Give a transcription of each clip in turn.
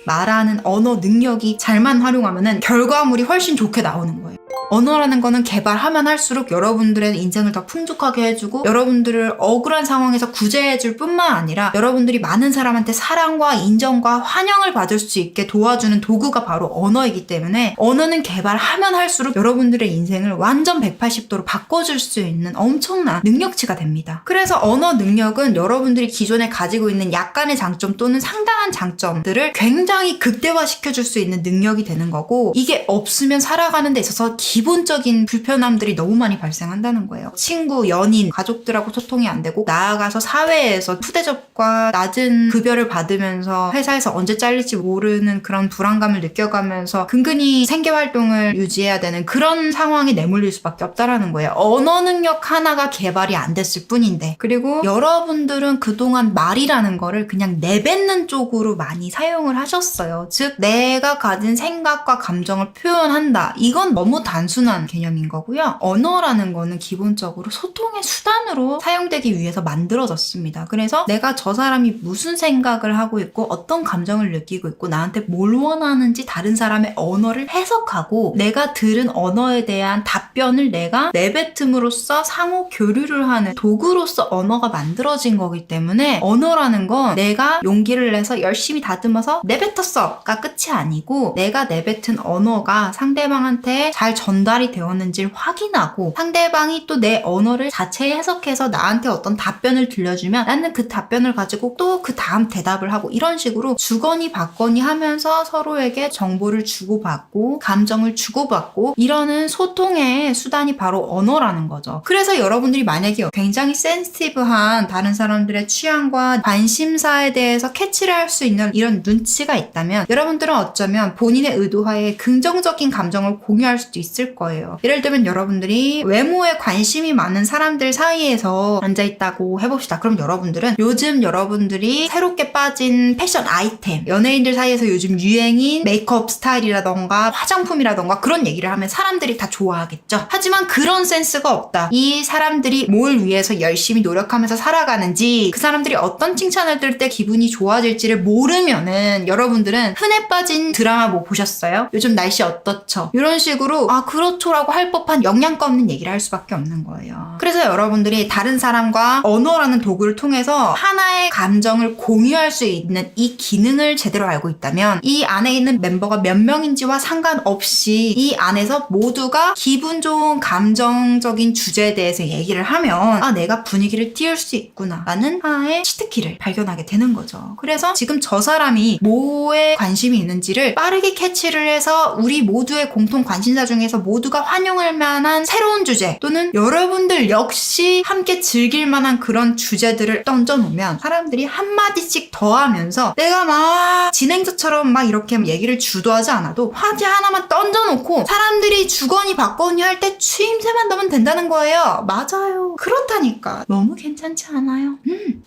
말하는 언어 능력이 잘만 활용하면은 결과물이 훨씬 좋게 나오는 거예요. 언어라는 거는 개발하면 할수록 여러분들의 인생을 더 풍족하게 해주고 여러분들을 억울한 상황에서 구제해줄 뿐만 아니라 여러분들이 많은 사람한테 사랑과 인정과 환영을 받을 수 있게 도와주는 도구가 바로 언어이기 때문에 언어는 개발하면 할수록 여러분들의 인생을 완전 180도로 바꿔줄 수 있는 엄청난 능력치가 됩니다. 그래서 언어 능력은 여러분들이 기존에 가지고 있는 약간의 장점 또는 상당한 장점들을 굉장히 극대화시켜줄 수 있는 능력이 되는 거고, 이게 없으면 살아가는 데 있어서 기본적인 불편함들이 너무 많이 발생한다는 거예요. 친구, 연인, 가족들하고 소통이 안 되고 나아가서 사회에서 푸대접과 낮은 급여를 받으면서 회사에서 언제 잘릴지 모르는 그런 불안감을 느껴가면서 근근히 생계활동을 유지해야 되는 그런 상황이 내몰릴 수밖에 없다라는 거예요. 언어 능력 하나가 개발이 안 됐을 뿐인데. 그리고 여러분들은 그동안 말이라는 거를 그냥 내뱉는 쪽으로 많이 사용을 하셨어요. 즉 내가 가진 생각과 감정을 표현한다. 이건 너무 단순한 개념인 거고요. 언어라는 거는 기본적으로 소통의 수단으로 사용되기 위해서 만들어졌습니다. 그래서 내가 저 사람이 무슨 생각을 하고 있고 어떤 감정을 느끼고 있고 나한테 뭘 원하는지 다른 사람의 언어를 해석하고 내가 들은 언어에 대한 답변을 내가 내뱉음으로써 상호 교류를 하는 도구로서 언어가 만들어진 거기 때문에 언어라는 건 내가 용기를 내서 열심히 다듬어서 내뱉었어가 끝이 아니고 내가 내뱉은 언어가 상대방한테 잘 전달이 되었는지를 확인하고 상대방이 또 내 언어를 자체 해석해서 나한테 어떤 답변을 들려주면 나는 그 답변을 가지고 또 그 다음 대답을 하고 이런 식으로 주거니 받거니 하면서 서로에게 정보를 주고받고 감정을 주고받고 이러는 소통의 수단이 바로 언어라는 거죠. 그래서 여러분들이 만약에 굉장히 센시티브한 다른 사람들의 취향과 관심사에 대해서 캐치를 할 수 있는 이런 눈치가 있다면 여러분들은 어쩌면 본인의 의도하에 긍정적인 감정을 공유할 수도 있을 거예요. 예를 들면 여러분들이 외모에 관심이 많은 사람들 사이에서 앉아있다고 해봅시다. 그럼 여러분들은 요즘 여러분들이 새롭게 빠진 패션 아이템, 연예인들 사이에서 요즘 유행인 메이크업 스타일이라던가 화장품이라던가 그런 얘기를 하면 사람들이 다 좋아하겠죠. 하지만 그런 센스가 없다. 이 사람들이 뭘 위해서 열심히 노력하면서 살아가는지 그 사람들이 어떤 칭찬을 들 때 기분이 좋아질지를 모르면은 여러분들은 흔해 빠진 드라마 뭐 보셨어요? 요즘 날씨 어떻죠? 이런 식으로 아 그렇죠라고 할 법한 영양가 없는 얘기를 할 수밖에 없는 거예요. 그래서 여러분들이 다른 사람과 언어라는 도구를 통해서 하나의 감정을 공유할 수 있는 이 기능을 제대로 알고 있다면 이 안에 있는 멤버가 몇 명인지와 상관없이 이 안에서 모두가 기분 좋은 감정적인 주제에 대해서 얘기를 하면 아 내가 분위기를 띄울 수 있구나 라는 하나의 치트키를 발견하게 되는 거죠. 그래서 지금 저 사람이 뭐에 관심이 있는지를 빠르게 캐치를 해서 우리 모두의 공통 관심사 중에서 모두가 환영할 만한 새로운 주제 또는 여러분들 역시 함께 즐길 만한 그런 주제들을 던져놓으면 사람들이 한마디씩 더 하면서 내가 막 진행자처럼 막 이렇게 얘기를 주도하지 않아도 화제 하나만 던져놓고 사람들이 주거니 받거니 할 때 추임새만 넣으면 된다는 거예요. 맞아요. 그렇다니까. 너무 괜찮지 않아요?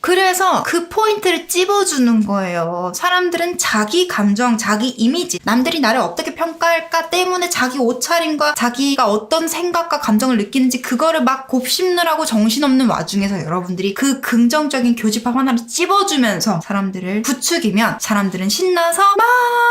그래서 그 포인트를 찝어주는 거예요. 사람들은 자기 감정, 자기 이미지, 남들이 나를 어떻게 평가할까 때문에 자기 옷차림과 자기가 어떤 생각과 감정을 느끼는지 그거를 막 곱씹느라고 정신없는 와중에서 여러분들이 그 긍정적인 교집합 하나를 찝어주면서 사람들을 부추기면 사람들은 신나서 막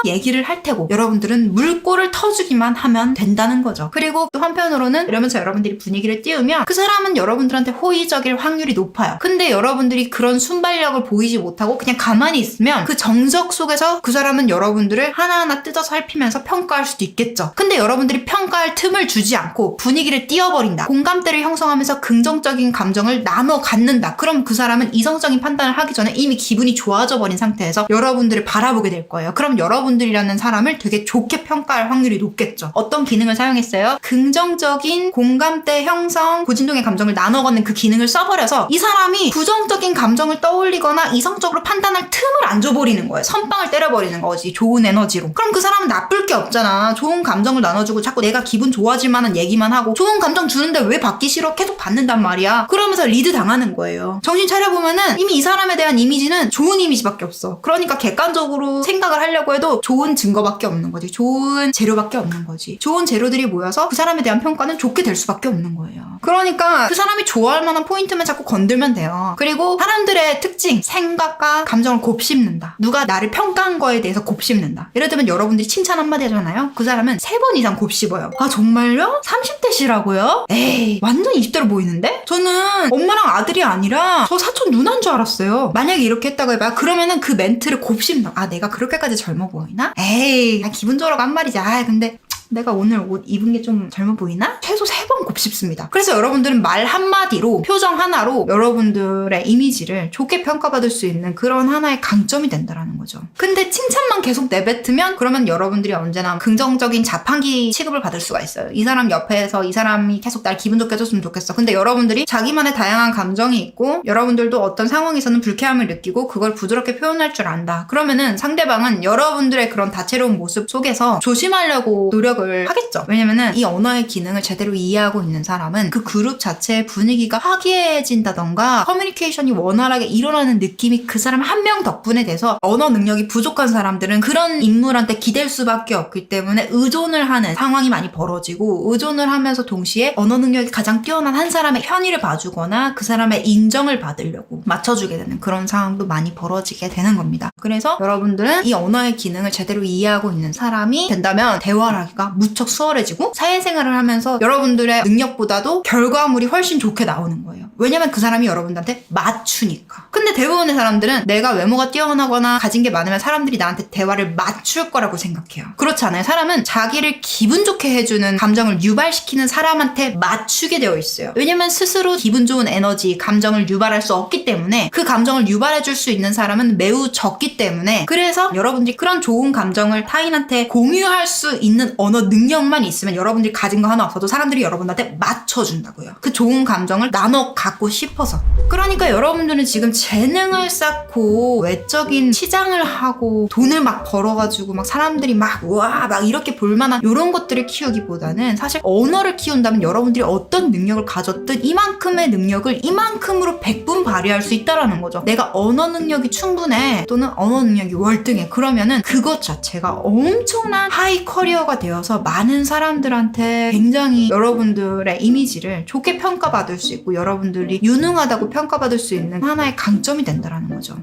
얘기를 할 테고 여러분들은 물꼬를 터주기만 하면 된다는 거죠. 그리고 또 한편으로는 이러면서 여러분들이 분위기를 띄우면 그 사람은 여러분들한테 호의적일 확률이 높아요. 근데 여러분들이 그런 순발력을 보이지 못하고 그냥 가만히 있으면 그 정적 속에서 그 사람은 여러분들을 하나하나 뜯어서 살피면서 평가할 수도 있겠죠. 근데 여러분들이 평가할 틈을 주지 않고 분위기를 띄워버린다. 공감대를 형성하면서 긍정적인 감정을 나눠 갖는다. 그럼 그 사람은 이성적인 판단을 하기 전에 이미 기분이 좋아져 버린 상태에서 여러분들을 바라보게 될 거예요. 그럼 여러분들이라는 사람을 되게 좋게 평가할 확률이 높겠죠. 어떤 기능을 사용했어요? 긍정적인 공감대 형성, 고진동의 감정을 나눠 갖는 그 기능을 써버려서 이 사람이 부정적인 감정을 떠올리거나 이성적으로 판단할 틈을 안 줘버리는 거예요. 선빵을 때려버리는 거지. 좋은 에너지로. 그럼 그 사람은 나쁠 게 없잖아. 좋은 감정을 나눠주고 자꾸 내가 기분 좋아질 만한 얘기만 하고 좋은 감정 주는데 왜 받기 싫어? 계속 받는단 말이야. 그러면서 리드 당하는 거예요. 정신 차려보면은 이미 이 사람에 대한 이미지는 좋은 이미지밖에 없어. 그러니까 객관적으로 생각을 하려고 해도 좋은 증거밖에 없는 거지. 좋은 재료밖에 없는 거지. 좋은 재료들이 모여서 그 사람에 대한 평가는 좋게 될 수밖에 없는 거예요. 그러니까 그 사람이 좋아할 만한 포인트만 자꾸 건들면 돼요. 그리고 사람들의 특징, 생각과 감정을 곱씹는다. 누가 나를 평가한 거에 대해서 곱씹는다. 예를 들면 여러분들이 칭찬 한마디 하잖아요. 그 사람은 3번 이상 곱씹어요. 아 정말요? 30대시라고요? 에이 완전 20대로 보이는데? 저는 엄마랑 아들이 아니라 저 사촌 누나인 줄 알았어요. 만약에 이렇게 했다고 해봐. 그러면은 그 멘트를 곱씹는다. 아 내가 그렇게까지 젊어 보이나? 에이 기분 좋으라고 한 말이지. 아 근데 내가 오늘 옷 입은 게 좀 젊어 보이나? 최소 3번 곱씹습니다. 그래서 여러분들은 말 한마디로, 표정 하나로 여러분들의 이미지를 좋게 평가받을 수 있는 그런 하나의 강점이 된다는 거죠. 근데 칭찬만 계속 내뱉으면 그러면 여러분들이 언제나 긍정적인 자판기 취급을 받을 수가 있어요. 이 사람 옆에서 이 사람이 계속 날 기분 좋게 해줬으면 좋겠어. 근데 여러분들이 자기만의 다양한 감정이 있고 여러분들도 어떤 상황에서는 불쾌함을 느끼고 그걸 부드럽게 표현할 줄 안다. 그러면은 상대방은 여러분들의 그런 다채로운 모습 속에서 조심하려고 노력을 하겠죠. 왜냐면은 이 언어의 기능을 제대로 이해하고 있는 사람은 그 그룹 자체의 분위기가 화기애애진다던가 커뮤니케이션이 원활하게 일어나는 느낌이 그 사람 한 명 덕분에 돼서 언어 능력이 부족한 사람들은 그런 인물한테 기댈 수밖에 없기 때문에 의존을 하는 상황이 많이 벌어지고 의존을 하면서 동시에 언어 능력이 가장 뛰어난 한 사람의 편의를 봐주거나 그 사람의 인정을 받으려고 맞춰주게 되는 그런 상황도 많이 벌어지게 되는 겁니다. 그래서 여러분들은 이 언어의 기능을 제대로 이해하고 있는 사람이 된다면 대화를 하기가 무척 수월해지고 사회생활을 하면서 여러분들의 능력보다도 결과물이 훨씬 좋게 나오는 거예요. 왜냐면 그 사람이 여러분들한테 맞추니까. 근데 대부분의 사람들은 내가 외모가 뛰어나거나 가진 게 많으면 사람들이 나한테 대화를 맞출 거라고 생각해요. 그렇지 않아요. 사람은 자기를 기분 좋게 해주는 감정을 유발시키는 사람한테 맞추게 되어 있어요. 왜냐면 스스로 기분 좋은 에너지, 감정을 유발할 수 없기 때문에 그 감정을 유발해줄 수 있는 사람은 매우 적기 때문에 그래서 여러분들이 그런 좋은 감정을 타인한테 공유할 수 있는 언어 능력만 있으면 여러분들이 가진 거 하나 없어도 사람들이 여러분한테 맞춰준다고요. 그 좋은 감정을 나눠 갖고 싶어서. 그러니까 여러분들은 지금 재능을 쌓고 외적인 치장을 하고 돈을 막 벌어가지고 막 사람들이 막 우와 막 이렇게 볼만한 이런 것들을 키우기보다는 사실 언어를 키운다면 여러분들이 어떤 능력을 가졌든 이만큼의 능력을 이만큼으로 100분 발휘할 수 있다라는 거죠. 내가 언어 능력이 충분해 또는 언어 능력이 월등해. 그러면은 그것 자체가 엄청난 하이 커리어가 되어서 많은 사람들한테 굉장히 여러분들의 이미지를 좋게 평가받을 수 있고 여러분들이 유능하다고 평가받을 수 있는 하나의 강점이 된다는 거죠.